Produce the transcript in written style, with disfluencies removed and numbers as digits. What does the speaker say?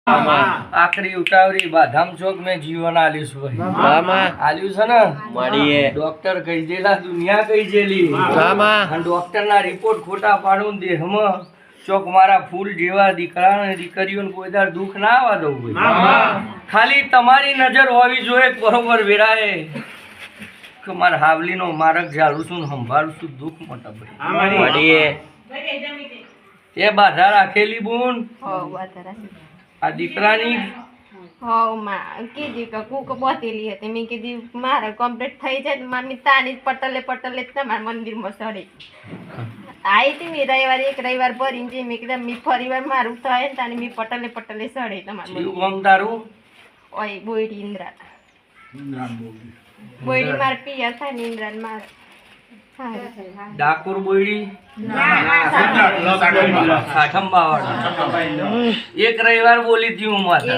આખરી ઉતાવળી બાધામ ચોક મેં જીવન આલ્યું છે ભાઈ આલ્યું છે ને મળીએ ડોક્ટર કહી દેલા દુનિયા કહી દેલી અને ડોક્ટર ના રિપોર્ટ ખોટા પાડું દેહમાં ચોક મારા ફૂલ જેવા દીકરા ને દીકરીઓને કોઈ દાડ દુઃખ ના આવવા દઉં ભાઈ ખાલી તમારી નજર હોવી જોઈએ બરોબર વેરાએ કે મારા હાવલી નો મારક ઝાડું છું ને સંભાળું છું દુઃખ મોટા ભાઈ મળીએ એ બાધા રાખેલી બુન આ દીકરાની માં કીધી કે કૂક બોતેલી હતી મેં કીધી મારે કમ્પ્લીટ થઈ જાય તો મારી તાની પટલે તમારા મંદિરમાં સડી આવી હતી મેં રવિવારે એક રવિવાર ભરીને જઈ મેં કીધું મેં ફરી વાર મારું થાય ને તાની મેં પટલે સડે તમારા જીવ ગમ તારું ઓય બોયડી ઇન્દ્રા બોયડી મારે પિયર થાય ને ઇન્દ્રા મારે ડાકોર બોયડી સાઠંબાવાળા એક રવિવાર બોલી હતી હું માતા